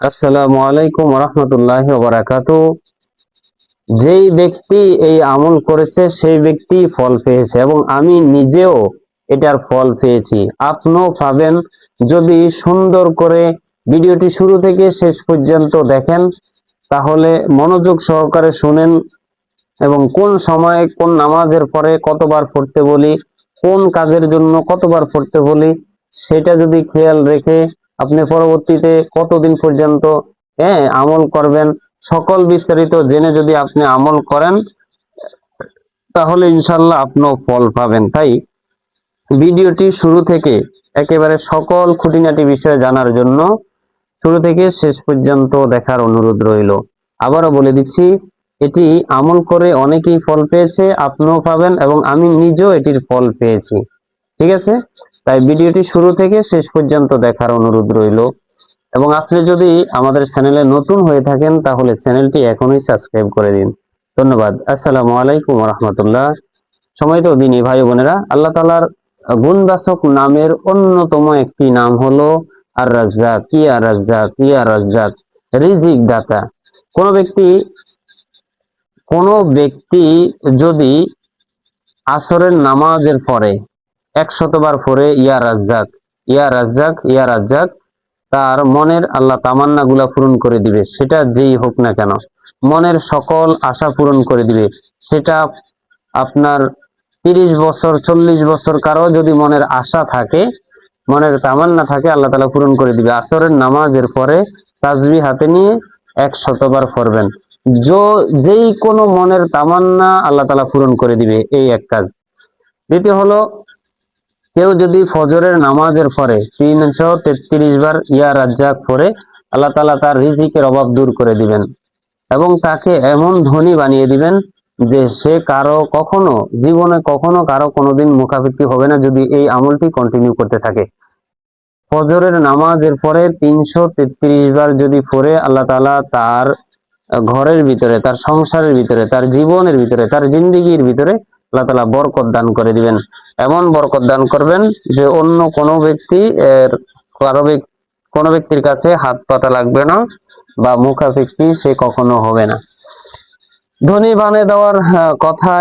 আসসালামু আলাইকুম রহমতুল্লাহি ওয়া বারাকাতুহু। যেই ব্যক্তি এই আমল করেছে সেই ব্যক্তি ফল পেয়েছে এবং আমি নিজেও এটার ফল পেয়েছি, আপনিও পাবেন যদি সুন্দর করে ভিডিওটি শুরু থেকে শেষ পর্যন্ত দেখেন, তাহলে মনোযোগ সহকারে শুনেন এবং কোন সময়ে কোন নামাজের পরে কতবার পড়তে বলি, কোন কাজের জন্য কতবার পড়তে বলি, সেটা যদি খেয়াল রেখে আপনি পরবর্তীতে কতদিন পর্যন্ত আমল করবেন, সকল বিস্তারিত জেনে যদি আপনি আমল করেন, তাহলে ইনশাল্লাহ আপনিও ফল পাবেন। তাই ভিডিওটি শুরু থেকে একেবারে সকল খুঁটিনাটি বিষয় জানার জন্য শুরু থেকে শেষ পর্যন্ত দেখার অনুরোধ রইল। আবারও বলে দিচ্ছি, এটি আমল করে অনেকেই ফল পেয়েছে, আপনিও পাবেন এবং আমি নিজেও এটির ফল পেয়েছি। ঠিক আছে, তাই ভিডিওটি শুরু থেকে শেষ পর্যন্ত দেখার অনুরোধ রইল। এবং আপনি যদি আমাদের চ্যানেলে নতুন হয়ে থাকেন তাহলে চ্যানেলটি এখনই সাবস্ক্রাইব করে দিন। ধন্যবাদ। আসসালামু আলাইকুম রহমতুল্লাহ। সম্মানিত দিনী ভাই বোনেরা, আল্লাহ তাআলার গুণবাচক নামের অন্যতম একটি নাম হলো আর রাজ্জাক। ইয়া রাজ্জাক, ইয়া রাজ্জাক, রিজিক দাতা। কোনো ব্যক্তি কোনো ব্যক্তি যদি আসরের নামাজের পরে 100বার পড়ে ইয়া রাজ্জাক, ইয়া রাজ্জাক, ইয়া রাজ্জাক, তার মনের আল্লাহ তামান্না গুলা পূরণ করে দিবে। সেটা যেই হোক না কেন, মনের সকল আশা পূরণ করে দিবে। সেটা আপনার 30 বছর 40 বছর কারো যদি মনের আশা থাকে, মনের তামান্না থাকে, আল্লাহ তাআলা পূরণ করে দিবে। আসরের নামাজের পরে তাসবিহ হাতে নিয়ে 100বার পড়বেন, যেই কোনো মনের তামান্না আল্লাহ তাআলা পূরণ করে দিবে। এই এক কাজ। দ্বিতীয় হলো, কেউ যদি ফজরের নামাজের পরে 333 বার ইয়া রাজ্জাক পড়ে, আল্লাহ তাআলা তার রিজিকের অভাব দূর করে দিবেন এবং তাকে এমন ধনী বানিয়ে দিবেন যে সে জীবনে কখনো কারো কোনোদিন মুখাপেক্ষী হবে না, যদি এই আমলটি কন্টিনিউ করতে থাকে। ফজরের নামাজের পরে 333 বার যদি পড়ে, আল্লাহ তাআলা তার ঘরের ভিতরে, তার সংসারের ভিতরে, তার জীবনের ভিতরে, তার জিন্দেগির ভিতরে আল্লাহ তাআলা বরকত দান করে দিবেন। এমন বরকত দান করবেন যে অন্য কোনো ব্যক্তির কাছে হাত পাতা লাগবে না বা মুখাপেক্ষী সে কখনো হবে না। ধনী বানিয়ে দেওয়ার কথা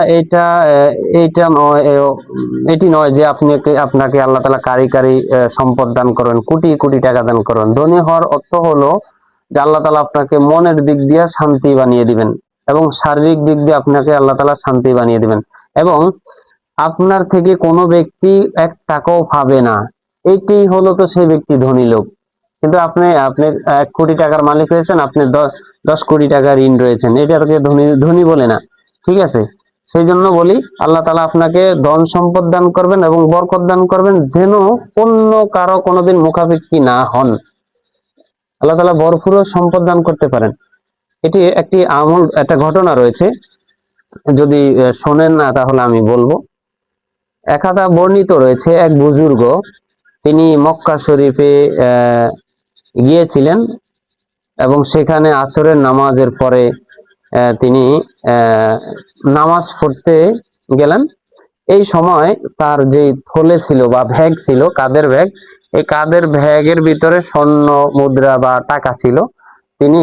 এটি নয় যে আপনাকে আল্লাহ তাআলা কারি সম্পদ দান করবেন, কোটি কোটি টাকা দান করবেন। ধনী হওয়ার অর্থ হলো যে আল্লাহ তাআলা আপনাকে মনের দিক দিয়ে শান্তি বানিয়ে দিবেন এবং শারীরিক দিক দিয়ে আপনাকে আল্লাহ তাআলা শান্তি বানিয়ে দিবেন এবং আপনার থেকে কোনো ব্যক্তি 1 টাকাও পাবে না। এইটি হলো তো সেই ব্যক্তি ধনী লোক। কিন্তু আপনি 1 কোটি টাকার মালিক হয়েছেন, আপনি 10 কোটি টাকার ঋণ রয়েছেন, এটাকে ধনী ধনী বলে না। ঠিক আছে, সেই জন্য বলি, আল্লাহ তাআলা আপনাকে ধন সম্পদ দান করবেন এবং বরকত দান করবেন, যেন অন্য কারো কোনোদিন মুখাপেক্ষী না হন। আল্লাহ তাআলা ভরপুর সম্পদ দান করতে পারেন। এটি একটি আমল, একটা ঘটনা রয়েছে, যদি শোনেন না তাহলে আমি বলবো। একাদা বর্ণিত রয়েছে, এক বুজুর্গ তিনি মক্কা শরীফে গিয়েছিলেন এবং সেখানে আসরের নামাজের পরে তিনি নামাজ পড়তে গেলেন। এই সময় তার যে থলে ছিল বা ব্যাগ ছিল, কাদের ব্যাগ, এই কাদের ব্যাগের ভিতরে স্বর্ণ মুদ্রা বা টাকা ছিল। তিনি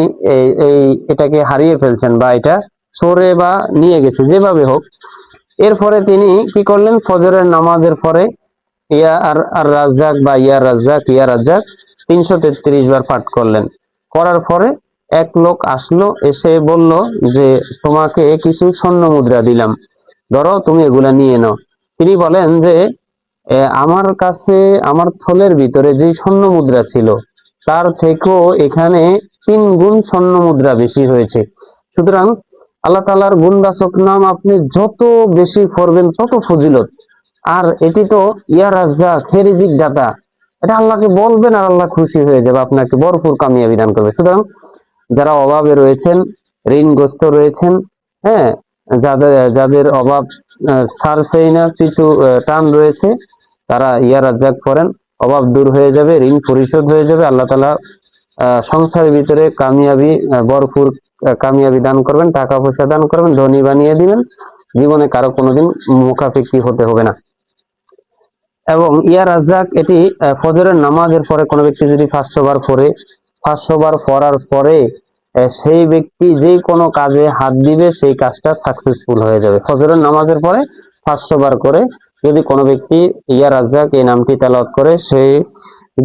এটাকে হারিয়ে ফেলছেন বা এটা চোরে বা নিয়ে গেছে, যেভাবে হোক। এরপরে তিনি কি করলেন, ফজরের নামাজের পরে ইয়া আর রাজ্জাক বা ইয়া রাজ্জাক, ইয়া রাজ্জাক 333 বার পাঠ করলেন। করার পরে এক লোক আসলো, এসে বলল যে তোমাকে কিছু স্বর্ণ মুদ্রা দিলাম, ধরো তুমি এগুলা নিয়ে নাও। তিনি বলেন যে আমার কাছে আমার থলের ভিতরে যে স্বর্ণ মুদ্রা ছিল তার থেকেও এখানে 3 গুণ স্বর্ণ মুদ্রা বেশি হয়েছে। সুতরাং আল্লাহ তাআলার গুণবাচক নাম আপনি যত বেশি পড়বেন তত ফজিলত। আর এটি তো ইয়া রাজ্জাক, হে রিজিক দাতা, এটা আল্লাহকে বলবেন আর আল্লাহ খুশি হয়ে যাবে, আপনাকে ভরপুর কামিয়াবি দান করবে। সুতরাং যারা অভাবে রয়েছেন, ঋণগ্রস্ত রয়েছেন, হ্যাঁ, যাদের অভাব ছাড়ছেই না, কিছু টান রয়েছে, তারা ইয়া রাজ্জাক করেন, অভাব দূর হয়ে যাবে, ঋণ পরিশোধ হয়ে যাবে। আল্লাহ তাআলা সংসারের ভিতরে ভরপুর কামিয়াবি দান করবেন, টাকা পয়সা দান করবেন, ধনী বানিয়ে দিবেন, জীবনে কারো কোনোদিন মুখাপেক্ষী হতে হবে না। এবং ইয়া রাজ্জাক এটি ফজরের নামাজের পরে কোনো ব্যক্তি যদি 500 বার পড়ে, 500 বার পড়ার পরে সেই ব্যক্তি যে কোনো কাজে হাত দিবে সেই কাজটা সাকসেসফুল হয়ে যাবে। ফজরের নামাজের পরে 500 বার করে যদি কোনো ব্যক্তি ইয়া রাজ্জাক এই নামটি তেলাওয়াত করে, সে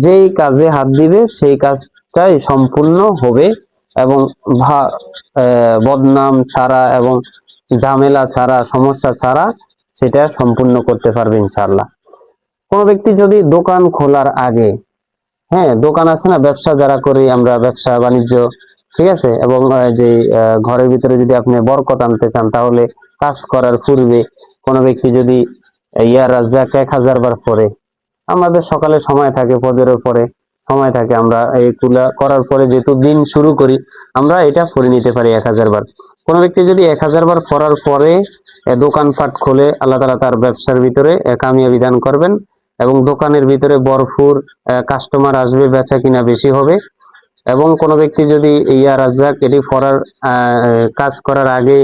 যেই কাজে হাত দিবে সেই কাজটাই সম্পূর্ণ হবে এবং বদনাম ছাড়া এবং ঝামেলা ছাড়া, সমস্যা ছাড়া সেটা সম্পূর্ণ করতে পারবে ইনশাআল্লাহ। কোনো ব্যক্তি যদি দোকান খোলার আগে, হ্যাঁ দোকান আছে না, ব্যবসা যারা করি আমরা, ব্যবসা বাণিজ্য, ঠিক আছে, এবং যে ঘরের ভিতরে যদি আপনি বরকত আনতে চান তাহলে কাজ করার পূর্বে কোনো ব্যক্তি যদি ইয়া রাজ্জাক 1000 বার পড়ে, আমাদের সকালে সময় থাকে, ফজরের পরে সময় থাকে, আমরা এইগুলা করার পরে যেহেতু দিন শুরু করি আমরা এটা পড়ে নিতে পারি 1000 বার। কোনো ব্যক্তি যদি 1000 বার পড়ার পরে দোকানপাট খোলে, আল্লাহ তাআলা তার ব্যবসার ভিতরে কামিয়াবি দান করবেন এবং দোকানের ভিতরে ভরপুর কাস্টমার আসবে, বেচা কিনা বেশি হবে। এবং কোনো ব্যক্তি যদি ইয়া রাজ্জাক এটি পড়ার কাজ করার আগে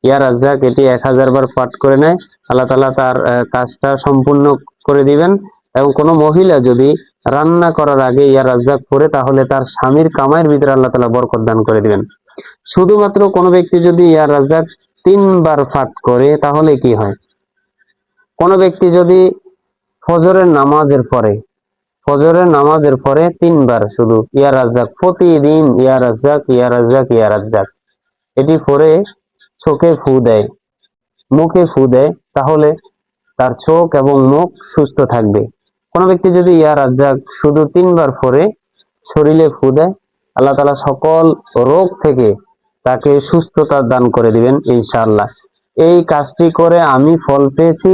ইয়া রাজ্জাক এটি 1000 বার পাঠ করে নেয়, আল্লাহ তাআলা তার কাজটা সম্পূর্ণ করে দিবেন। এবং কোনো মহিলা যদি রান্না করার আগে ইয়া রাজ্জাক পড়ে তাহলে তার স্বামীর কামাইয়ের ভিতরে আল্লাহ তাআলা বরকত দান করে দিবেন। শুধুমাত্র কোনো ব্যক্তি যদি ইয়া রাজ্জাক 3 বার পাঠ করে তাহলে কি হয়? কোনো ব্যক্তি যদি ফজরের নামাজের পরে 3 বার শুধু ইয়া রাজ্জাক, প্রতিদিন ইয়া রাজ্জাক ইয়া রাজ্জাক ইয়া রাজ্জাক এটি পড়ে চোখে ফু দেয়, মুখে ফু দেয়, তাহলে তার চোখ এবং মুখ সুস্থ থাকবে। কোনো ব্যক্তি যদি ইয়া রাজ্জাক শুধু 3 বার পড়ে শরীরে ফু দেয়, আল্লাহ তাআলা সকল রোগ থেকে তাকে সুস্থতা দান করে দিবেন ইনশাআল্লাহ। এই কাজটি করে আমি ফল পেয়েছি,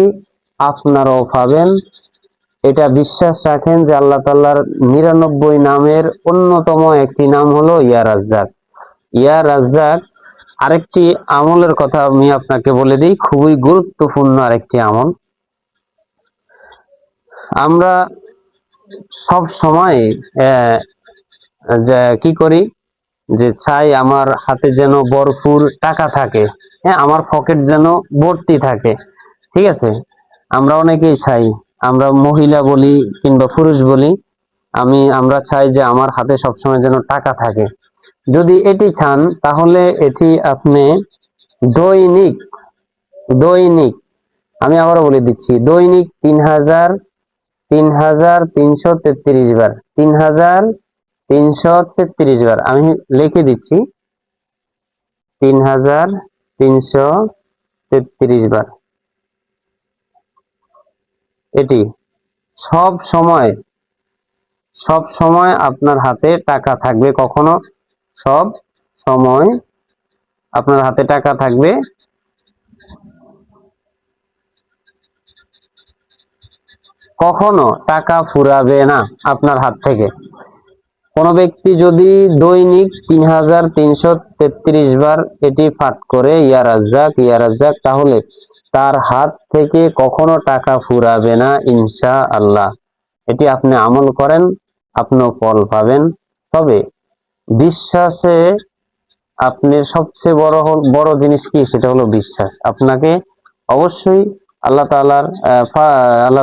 আপনারাও পাবেন। এটা বিশ্বাস রাখেন যে আল্লাহ তাআলার 99 নামের অন্যতম একটি নাম হলো ইয়া রাজ্জাক। ইয়া রাজ্জাক আরেকটি আমলের কথা আমি আপনাকে বলে দিই, খুবই গুরুত্বপূর্ণ আরেকটি আমল। আমরা সব সময় যে কি করি, যে চাই আমার হাতে যেন ভরপুর টাকা থাকে, হ্যাঁ আমার পকেট যেন ভর্তি থাকে, ঠিক আছে, আমরা অনেকেই চাই, আমরা মহিলা বলি কিংবা পুরুষ বলি, আমরা চাই যে আমার হাতে সবসময় যেন টাকা থাকে। যদি এটি চান তাহলে এটি আপনি দৈনিক দৈনিক আমি আবারও বলে দিচ্ছি, দৈনিক 3333 বার, 3333 বার আমি লিখে দিচ্ছি, 3333 বার এটি সব সময় আপনার হাতে টাকা থাকবে, কখনো সব সময় আপনার হাতে টাকা থাকবে, কখনো টাকা ফুরাবে না আপনার হাত থেকে। কোনো ব্যক্তি যদি দৈনিক 3333 বার এটি পাঠ করে ইয়া রাজ্জাক তাহলে তার হাত থেকে কখনো টাকা ফুরাবে না ইনশাআল্লাহ। এটি আপনি আমল করেন, আপনিও ফল পাবেন। তবে বিশ্বাসে আপনি সবচেয়ে বড় জিনিস কি, সেটা হলো বিশ্বাস। আপনাকে অবশ্যই আল্লাহ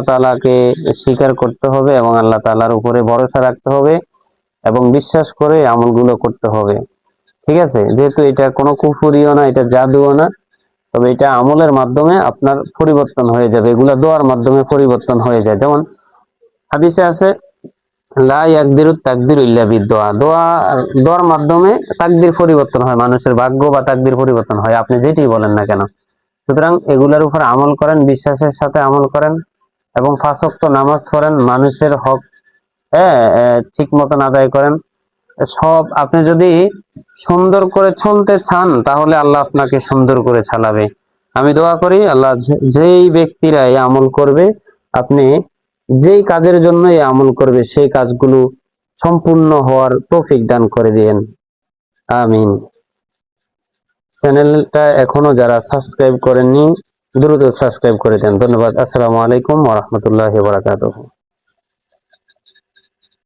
তাআলাকে স্বীকার করতে হবে এবং আল্লাহ তাআলার উপরে ভরসা রাখতে হবে এবং বিশ্বাস করে আমলগুলো করতে হবে, ঠিক আছে। যেহেতু এটা কোনো কুফরিও না, এটা জাদুও না, তবে এটা আমলের মাধ্যমে আপনার পরিবর্তন হয়ে যাবে, এগুলা দোয়ার মাধ্যমে পরিবর্তন হয়ে যায়। যেমন হাদিসে আছে লা ইয়াকদিরু তাকদিরু ইল্লা বিদুআ, দোয়ার মাধ্যমে তাকদির পরিবর্তন হয়, মানুষের ভাগ্য বা তাকদির পরিবর্তন হয়, আপনি যেটি বলেন না কেন। সুতরাং এগুলোর উপর আমল করেন, বিশ্বাসের সাথে আমল করেন এবং 5 ওয়াক্ত নামাজ পড়েন, মানুষের হক ঠিক মতন আদায় করেন। সব আপনি যদি সুন্দর করে চলতে চান তাহলে আল্লাহ আপনাকে সুন্দর করে চালাবে। আমি দোয়া করি আল্লাহ যেই ব্যক্তিরা এই আমল করবে, আপনি যেই কাজের জন্য এই আমল করবে সেই কাজগুলো সম্পূর্ণ হওয়ার তৌফিক দান করে দিয়েন, আমিন। চ্যানেলটা এখনো যারা সাবস্ক্রাইব করেননি দ্রুত সাবস্ক্রাইব করে দেন। ধন্যবাদ। আসসালামু আলাইকুম ওয়া রাহমাতুল্লাহি ওয়া বারাকাতুহু।